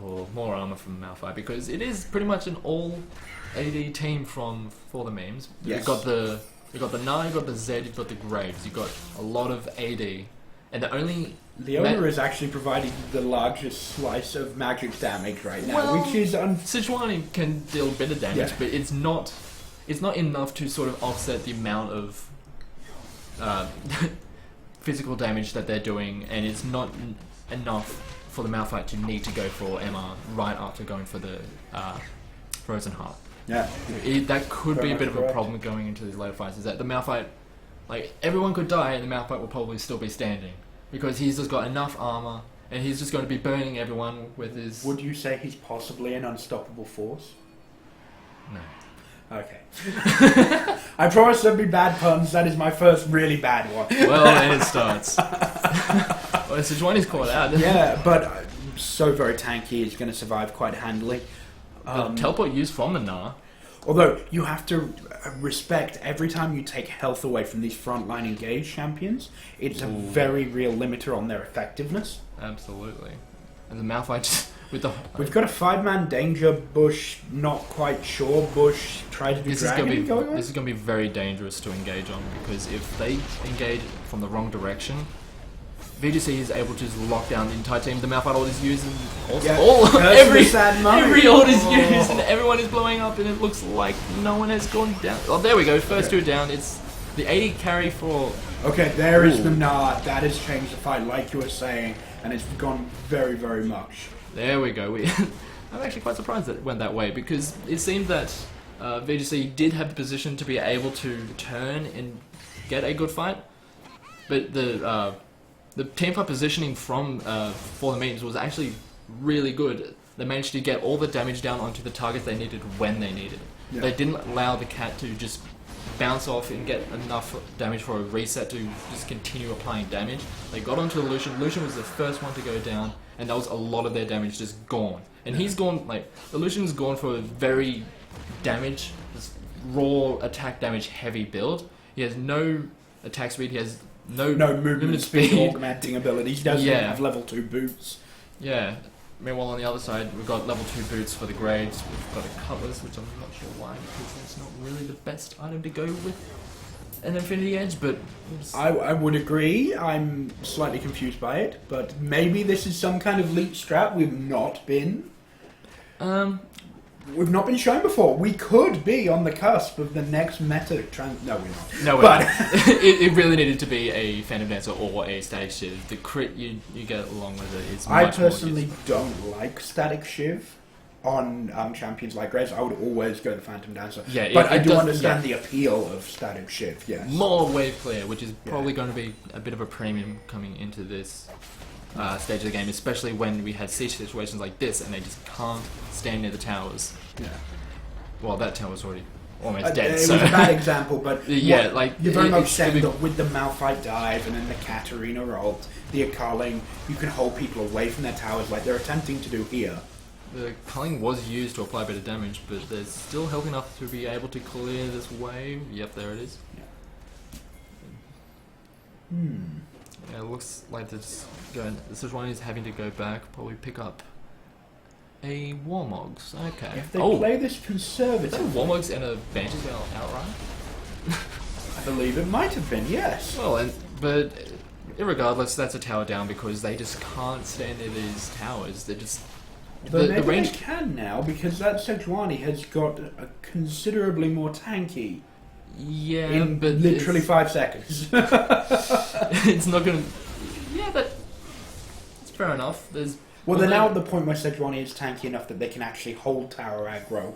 Or more armor from Malphite, because it is pretty much an all AD team for the memes. Yes. You've got the Gnar, you've got the Zed, you've got the Graves, you've got a lot of AD, and the only Leona is actually providing the largest slice of magic damage right now, Well, which is Sejuani can deal a bit of damage, Yeah. but it's not enough to sort of offset the amount of physical damage that they're doing, and it's not enough for the Malphite to need to go for MR right after going for the Frozen Heart. yeah. That could Very be a much bit of a correct. problem going into these later fights, is that the Malphite, like, everyone could die and the Malphite will probably still be standing, because he's just got enough armor, and he's just going to be burning everyone with his... Would you say he's possibly an unstoppable force? No. Okay. I promise there'll be bad puns. That is my first really bad one. Well, and it starts. Well, Sejuani's caught out. Yeah, but so very tanky. It's going to survive quite handily. The teleport used from the Gnar. Although you have to respect every time you take health away from these frontline engaged champions, it's a very real limiter on their effectiveness. Absolutely. And the Malphite just with the... We've got a 5-man danger bush, not quite sure bush. Try to do This is going dragon going on. to be very dangerous to engage on, because if they engage from the wrong direction, VGC is able to just lock down the entire team. The Malphite ult is used, and also every ult is used, and everyone is blowing up, and it looks like no one has gone down. Oh, there we go. First two down. It's the 80 carry for... Okay, there is the Gnar. That has changed the fight, like you were saying, and it's gone very, very much. There we go. I'm actually quite surprised that it went that way, because it seemed that VGC did have the position to be able to turn and get a good fight, but the team fight positioning from for the memes was actually really good. They managed to get all the damage down onto the targets they needed when they needed. Yeah. They didn't allow the cat to just bounce off and get enough damage for a reset to just continue applying damage. They got onto the Lucian. Lucian was the first one to go down, and that was a lot of their damage just gone. And he's gone, like, the Lucian's gone for a very damage, just raw attack damage heavy build. He has no attack speed, he has no movement speed augmenting abilities. He doesn't even have level 2 boots. Yeah. Meanwhile, on the other side, we've got level 2 boots for the Graves. We've got a Cutlass, which I'm not sure why, because that's not really the best item to go with an Infinity Edge, but... I would agree. I'm slightly confused by it, but maybe this is some kind of leech strat we've not been shown before. We could be on the cusp of the next meta No, we're not. No, but it really needed to be a Phantom Dancer or a Static Shiv. The crit you get along with it is much I personally more don't like Static Shiv on champions like Graves. I would always go the Phantom Dancer. Yeah, but I do understand the appeal of Static Shiv, yes. more wave clear, which is probably going to be a bit of a premium coming into this stage of the game, especially when we had siege situations like this and they just can't stand near the towers. Yeah. Well, that tower's already almost dead. It so. was a bad example, but yeah, like you're very much saying be... that with the Malphite dive and then the Katarina ult, the Akaling, you can hold people away from their towers like they're attempting to do here. The culling was used to apply a bit of damage, but there's still health enough to be able to clear this wave. Yep, there it is. Yeah, it looks like this is one is having to go back, probably pick up a Warmogs. Okay. If they play this conservative... Is that a Warmogs and a Vantage outright? I believe it might have been, yes. Well, but irregardless, that's a tower down because they just can't stand near these towers. They're just... But maybe they can now, because that Sejuani has got a considerably more tanky. Yeah, in but literally 5 seconds. It's not going to... Yeah, but... It's fair enough. They're now at the point where Sejuani is tanky enough that they can actually hold tower aggro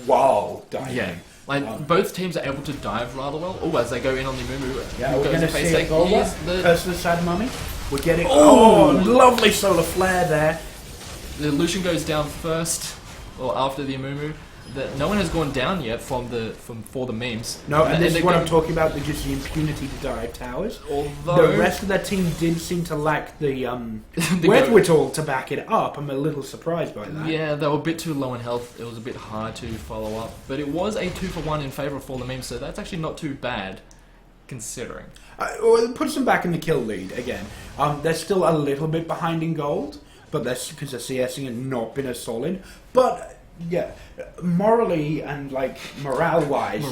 while diving. Yeah, like both teams are able to dive rather well. Oh, as they go in on the Mumu. Yeah, we're going to see it go over. Person Sad Mummy. We're getting... lovely solar flare there. The Lucian goes down first, or after the Amumu. no one has gone down yet for the memes. No, and this is what I'm talking about. They're just the impunity to dive towers. Although the rest of their team did seem to lack the wherewithal to back it up. I'm a little surprised by that. Yeah, they were a bit too low in health. It was a bit hard to follow up, but it was a 2-for-1 in favor of For the Memes, so that's actually not too bad, considering. Well, it puts them back in the kill lead again. They're still a little bit behind in gold, but that's because their CSing has not been as solid. But yeah, morally and like morale-wise,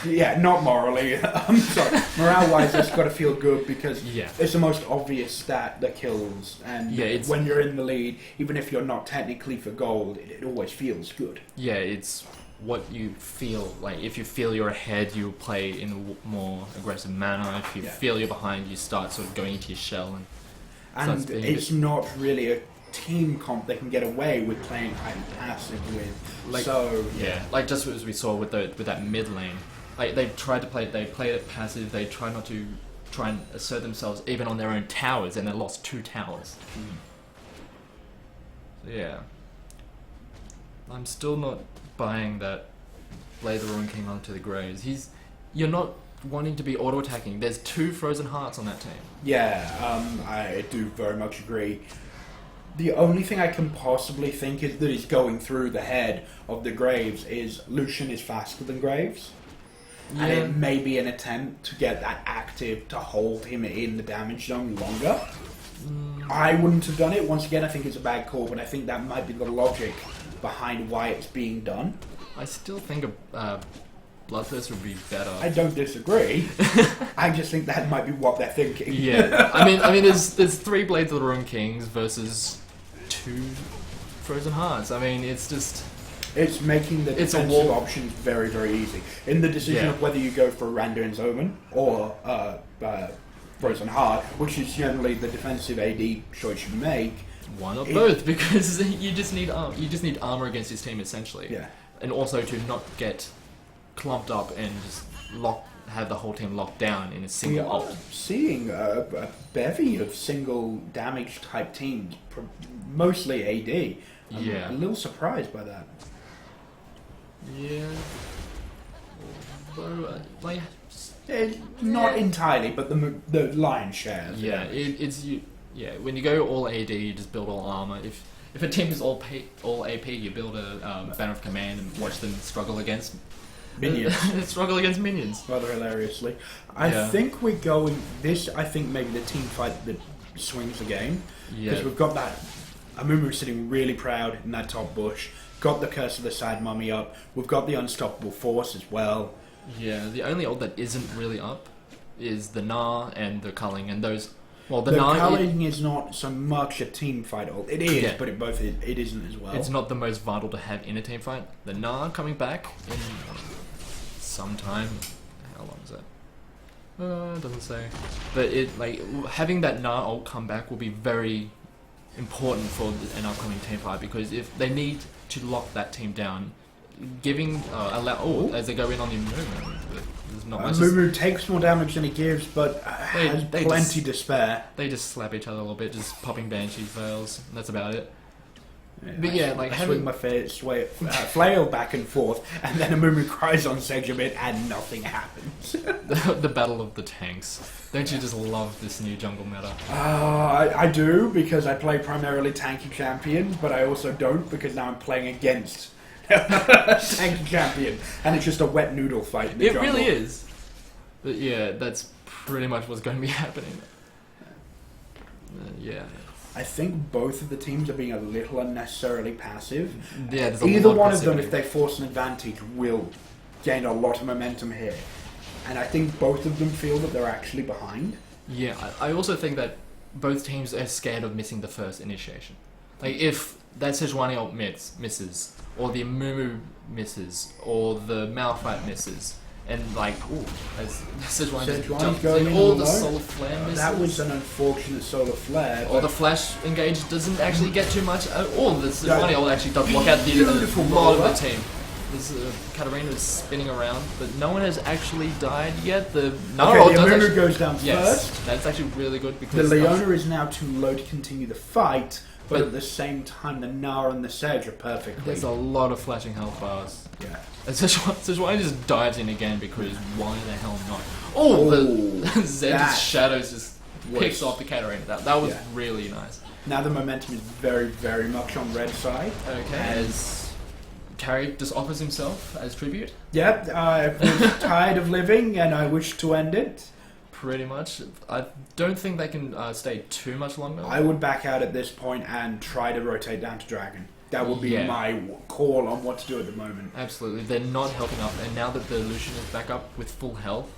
yeah, not morally. I'm sorry, morale-wise, that's got to feel good because it's the most obvious stat that kills, and when you're in the lead, even if you're not technically for gold, it always feels good. Yeah, it's what you feel like. If you feel you're ahead, you play in a more aggressive manner. If you feel you're behind, you start sort of going into your shell, and it's not really a team comp they can get away with playing highly passive with. Like, so like just as we saw with that mid lane, like they tried to play it passive. They try not to try and assert themselves even on their own towers, and they lost 2 towers. So yeah, I'm still not buying that Blade the Ruin King onto the Graves. You're not wanting to be auto attacking. There's 2 Frozen Hearts on that team. Yeah, I do very much agree. The only thing I can possibly think is that is going through the head of the Graves is Lucian is faster than Graves. Yeah. And it may be an attempt to get that active to hold him in the damage zone longer. I wouldn't have done it. Once again, I think it's a bad call, but I think that might be the logic behind why it's being done. I still think Bloodthirst would be better. I don't disagree. I just think that might be what they're thinking. Yeah, I mean, there's 3 Blades of the Ruin Kings versus 2 Frozen Hearts. I mean, it's just... It's making the defensive options very, very easy. In the decision of whether you go for Randuin's Omen or Frozen Heart, which is generally the defensive AD choice you make. Why not both? Because you just need armor against his team, essentially. Yeah. And also to not get clumped up and just have the whole team locked down in a single ult. We are seeing a bevy of single damage type teams, mostly AD. I'm a little surprised by that. Yeah. Although, not entirely, but the lion's share. Yeah, when you go all AD, you just build all armor. If a team is all AP, you build a Banner of Command and watch them struggle against minions. Minions. Rather hilariously. I think we're going... I think maybe the team fight that swings the game. Because we've got that... Amumu sitting really proud in that top bush. Got the Curse of the Sad Mummy up. We've got the Unstoppable Force as well. Yeah, the only ult that isn't really up is the Gnar and the Culling, and those... Well, the Culling is not so much a team fight ult. It is, but it isn't as well. It's not the most vital to have in a team fight. The Gnar coming back in some time. How long is that? It doesn't say. But having that Gnar ult come back will be very important for an upcoming team fight, because if they need to lock that team down, giving as they go in on the Amumu, there's not much. Amumu takes more damage than he gives, but has plenty to spare. They just slap each other a little bit, just popping Banshee Veils, and that's about it. Yeah, but I swing my flail back and forth, and then Amumu cries on Segment, and nothing happens. The battle of the tanks. Don't you just love this new jungle meta? I do, because I play primarily tanky champions, but I also don't, because now I'm playing against tanky champion, and it's just a wet noodle fight in the jungle. Really is. But yeah, that's pretty much what's going to be happening. I think both of the teams are being a little unnecessarily passive. Yeah, either one of them, if they force an advantage, will gain a lot of momentum here. And I think both of them feel that they're actually behind. Yeah, I also think that both teams are scared of missing the first initiation. Like, if that Sejuani ult misses, or the Amumu misses, or the Malphite misses, and as Sejuani's going in all the solar flare misses. That was an unfortunate solar flare. Or the flash engage doesn't actually get too much. Or the Sejuani ult actually does block out a lot of the team. Katarina's spinning around, but no one has actually died yet. The Amumu goes down first. Yes, that's actually really good, because the Leona is now too low to continue the fight, But at the same time, the Gnar and the Sedge are perfectly... There's a lot of flashing health bars. Yeah. And Sejuani just dives in again because why the hell not? Oh, the Zed's shadows just picks off the Katarina. That was really nice. Now the momentum is very, very much on red side. Okay. As Carrie just offers himself as tribute. Yep, I was tired of living and I wish to end it. Pretty much. I don't think they can stay too much longer. I would back out at this point and try to rotate down to Dragon. That would be my call on what to do at the moment. Absolutely. They're not helping up, and now that the Lucian is back up with full health,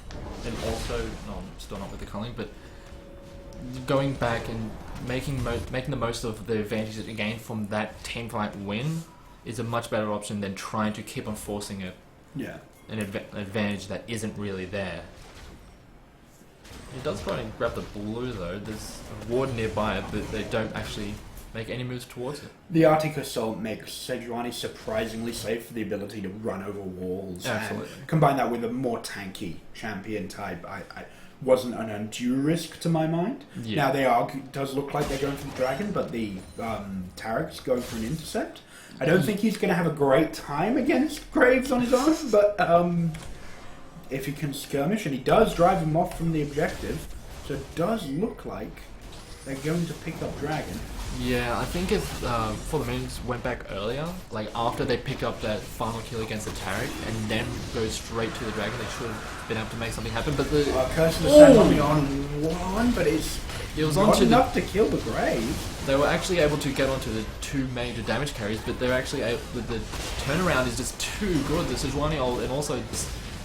and also, no, still not with the culling, but going back and making the most of the advantage that you gain from that teamfight win is a much better option than trying to keep on forcing an advantage that isn't really there. He does try and grab the blue though. There's a ward nearby, but they don't actually make any moves towards it. The Arctic Assault makes Sejuani surprisingly safe for the ability to run over walls. Absolutely. And combine that with a more tanky champion type, I wasn't an undue risk to my mind. Yeah. Now does look like they're going for the Dragon, but the Tarek's going for an intercept. I don't think he's going to have a great time against Graves on his own, but if he can skirmish, and he does drive him off from the objective, so it does look like they're going to pick up Dragon. Yeah, I think if For the Moons went back earlier, like after they picked up that final kill against the Tarek, and then go straight to the Dragon, they should have been able to make something happen. But the Curse of the Sand on one, but it was not enough to kill the Grave. They were actually able to get onto the two major damage carries, but they're actually the turnaround is just too good. The Sejuani ult, and also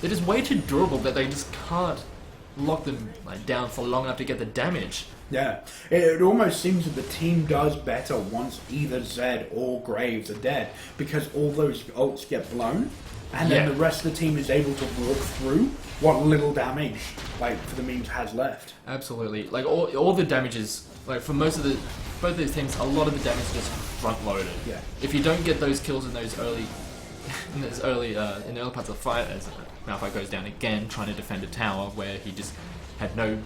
they're just way too durable that they just can't lock them down for long enough to get the damage. Yeah, it almost seems that the team does better once either Zed or Graves are dead, because all those ults get blown, and then the rest of the team is able to walk through what little damage For the Memes has left. Absolutely, like all the damages, like for both of these teams, a lot of the damage is just front loaded. Yeah. If you don't get those kills in those early, in the early parts of the fight, as Malphite goes down again trying to defend a tower where he just had no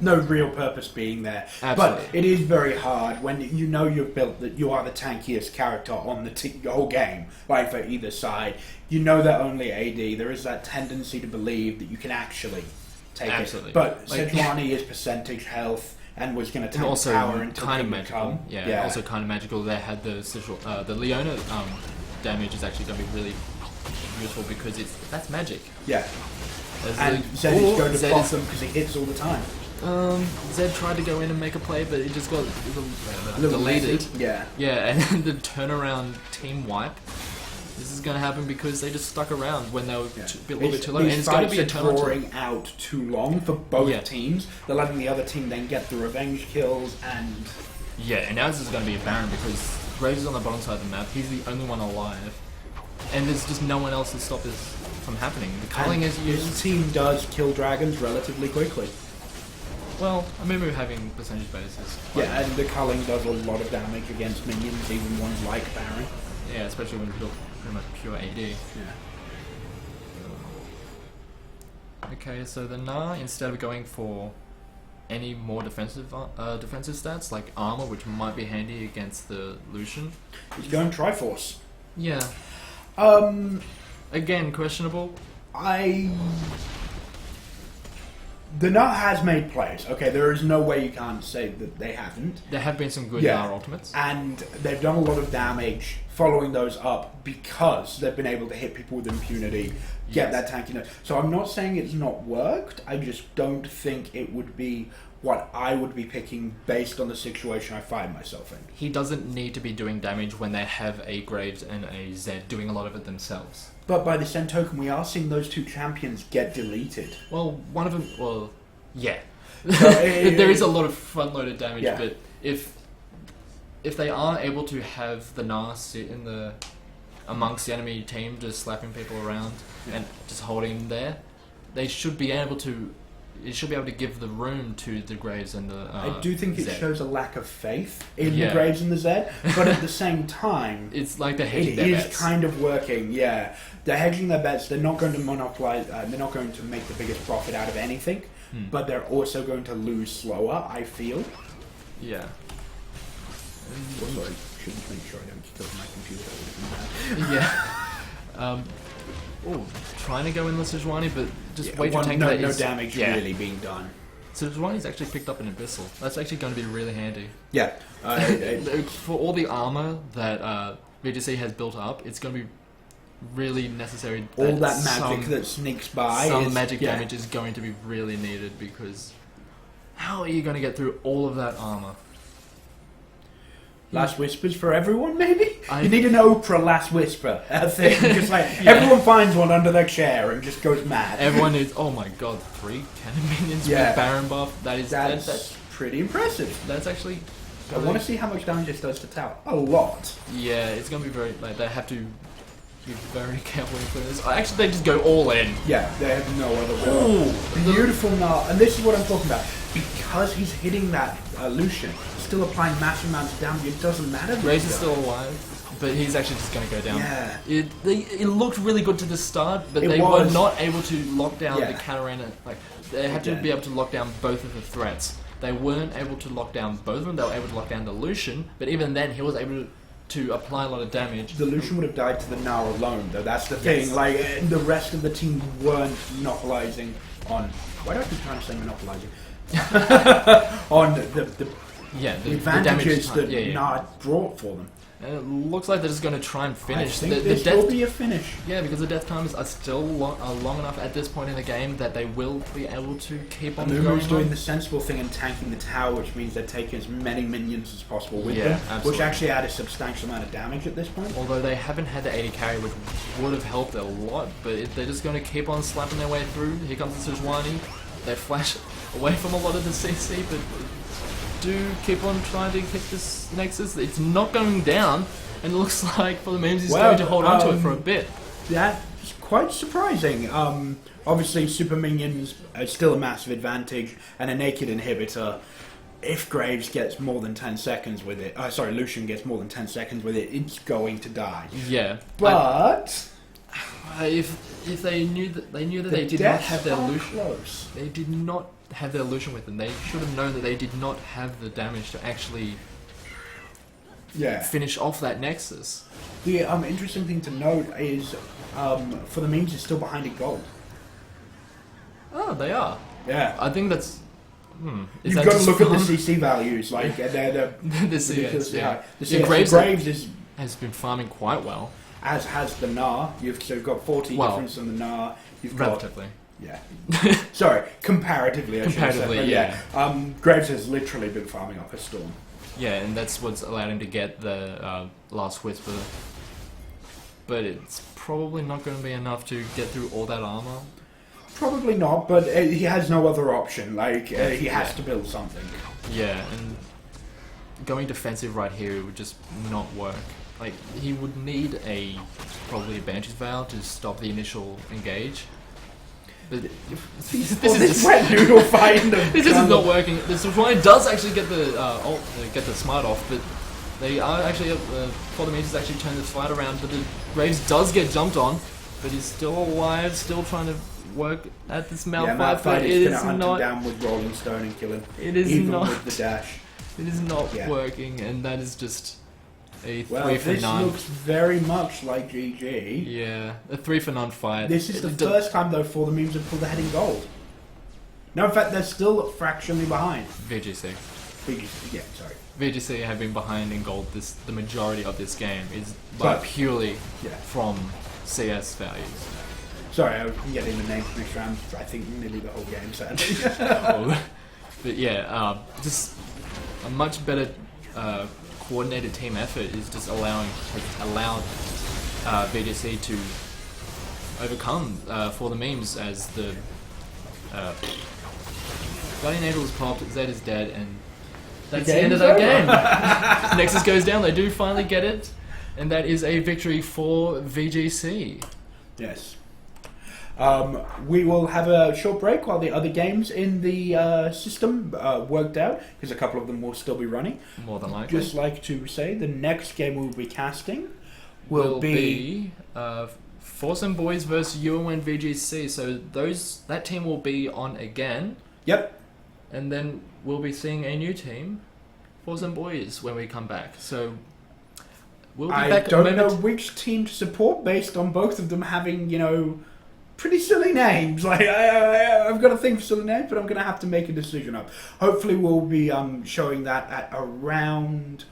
real purpose being there. Absolutely. But it is very hard when you know you've built that you are the tankiest character on the whole game, for either side. You know they're only AD. There is that tendency to believe that you can actually take it. But Sejuani is percentage health and was going to take the tower until kind of magical. Yeah, also kind of magical. They had the Leona damage is actually going to be really useful because that's magic. Yeah. And Zed is going to boss them because he hits all the time. Zed tried to go in and make a play, but it just got deleted. Yeah. Yeah, and the turnaround team wipe. This is going to happen because they just stuck around when they were a little bit too low. And it's going to be a drawing out too long for both teams. They're letting the other team then get the revenge kills and... Yeah, and now this is going to be a Baron because Graves is on the bottom side of the map. He's the only one alive. And there's just no one else to stop this from happening. The culling is used... This team does kill dragons relatively quickly. Well, I mean, we're having percentage basis. Yeah, and the culling does a lot of damage against minions, even ones like Baron. Yeah, especially when you're pretty much pure AD. Yeah. Okay, so the Gnar, instead of going for any more defensive stats, like armor, which might be handy against the Lucian. He's going Triforce. Yeah. Again, questionable. The Gnar has made plays. Okay, there is no way you can't say that they haven't. There have been some good Gnar ultimates. And they've done a lot of damage following those up because they've been able to hit people with impunity, get that tankiness. So I'm not saying it's not worked, I just don't think it would be what I would be picking based on the situation I find myself in. He doesn't need to be doing damage when they have a Graves and a Zed doing a lot of it themselves. But by the same token, we are seeing those two champions get deleted. Well, one of them... Well, yeah. There is a lot of front-loaded damage, but if they are able to have the Gnar sit in amongst the enemy team, just slapping people around and just holding them there, they should be able to... It should be able to give the room to the Graves and the I do think it Zed. shows a lack of faith in the Graves and the Zed, but at the same time... It's like they're hedging their bets. It is kind of working, yeah. They're hedging their bets, they're not going to monopolize, they're not going to make the biggest profit out of anything, but they're also going to lose slower, I feel. Yeah. Also, I should make sure I don't kill my computer. Yeah. Oh, trying to go in the Sejuani, but just wait your tank. No damage really being done. Sejuani's actually picked up an Abyssal. That's actually going to be really handy. Yeah. For all the armor that VGC has built up, it's going to be really necessary. All that magic that sneaks by. Some magic damage is going to be really needed, because how are you going to get through all of that armor? Last whispers for everyone, maybe? You need an Oprah last whisper thing. Just like, everyone finds one under their chair and just goes mad. Everyone needs, oh my god, 3 cannon minions with Baron buff. That's pretty impressive. That's actually... I want to see how much damage this does to tower. A lot. Yeah, it's going to be very... Like, they have to be very careful with this. Actually, they just go all in. Yeah, they have no other way. Ooh, beautiful now. And this is what I'm talking about. Because he's hitting that Lucian, still applying massive amounts of damage, it doesn't matter. Raze is still alive, but he's actually just going to go down. Yeah. It looked really good to the start, but they were not able to lock down the Katarina. Like, they had to be able to lock down both of the threats. They weren't able to lock down both of them. They were able to lock down the Lucian, but even then, he was able to apply a lot of damage. The Lucian would have died to the Gnar alone, though. That's the thing. Like, the rest of the team weren't monopolizing on... Why do I keep trying to say monopolizing? On the advantages that Gnar brought for them. And it looks like they're just going to try and finish. I think this will be a finish. Yeah, because the death times are still long enough at this point in the game that they will be able to keep on going. Numa's doing the sensible thing and tanking the tower, which means they're taking as many minions as possible with them, which actually add a substantial amount of damage at this point. Although they haven't had the 80 carry, which would have helped a lot, but they're just going to keep on slapping their way through. Here comes the Sejuani. They flash away from a lot of the CC, but do keep on trying to hit this Nexus. It's not going down, and it looks like for the memes he's going to hold on to it for a bit. That's quite surprising. Obviously, super minions are still a massive advantage, and a naked inhibitor. If Graves gets more than 10 seconds with it, Lucian gets more than 10 seconds with it, it's going to die. Yeah, but if they knew that they did not have their Lucian, they did not have their Lucian with them. They should have known that they did not have the damage to actually finish off that Nexus. The interesting thing to note is for the memes, it's still behind in gold. Oh, they are. Yeah, I think that's. You've got to look at the CC values, like they're the CS. Yeah. Graves has been farming quite well. As has the Gnar. You've got 40 difference on the Gnar. You've relatively. Yeah. Sorry, comparatively. Graves has literally been farming up a storm. Yeah, and that's what's allowed him to get the last whisper. But it's probably not going to be enough to get through all that armor. Probably not, but he has no other option. Like, he has to build something. Yeah, and going defensive right here would just not work. Like, he would need probably a Banshee's Veil to stop the initial engage. But this wet noodle fight. This is not working. The Sejuani does actually get the smite off, but they are actually for the mages actually turn this fight around. But the Graves does get jumped on, but he's still alive, still trying to work at this Malphite. Malphite is going to hunt him down with Rolling Stone and kill him. It is even not with the dash. It is not working, and that is just a 3 for 9. This looks very much like GG. Yeah, a 3 for 9 fight. This is the first time, though, for the memes have pulled ahead in gold. No, in fact, they're still fractionally behind. VGC. VGC have been behind in gold the majority of this game, is purely from CS values. Sorry, I was getting the names mixed around. I think nearly the whole game, sadly. But yeah, just a much better coordinated team effort is just allowed VGC to overcome for the memes as the Guardian Angel is popped, Zed is dead, and that's the end of that game. Nexus goes down, they do finally get it, and that is a victory for VGC. Yes. We will have a short break while the other games in the system worked out, because a couple of them will still be running. More than likely. Just like to say, the next game we'll be casting will be Force and Boys versus UoN VGC. So that team will be on again. Yep. And then we'll be seeing a new team. for some boys when we come back. So we'll be I back. don't know which team to support based on both of them having, pretty silly names. Like I've got a thing for silly names, but I'm going to have to make a decision up. Hopefully, we'll be showing that at around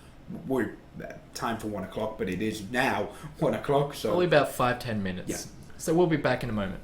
time for 1 o'clock, but it is now 1 o'clock. So Probably about 5-10 minutes. Yeah. So we'll be back in a moment.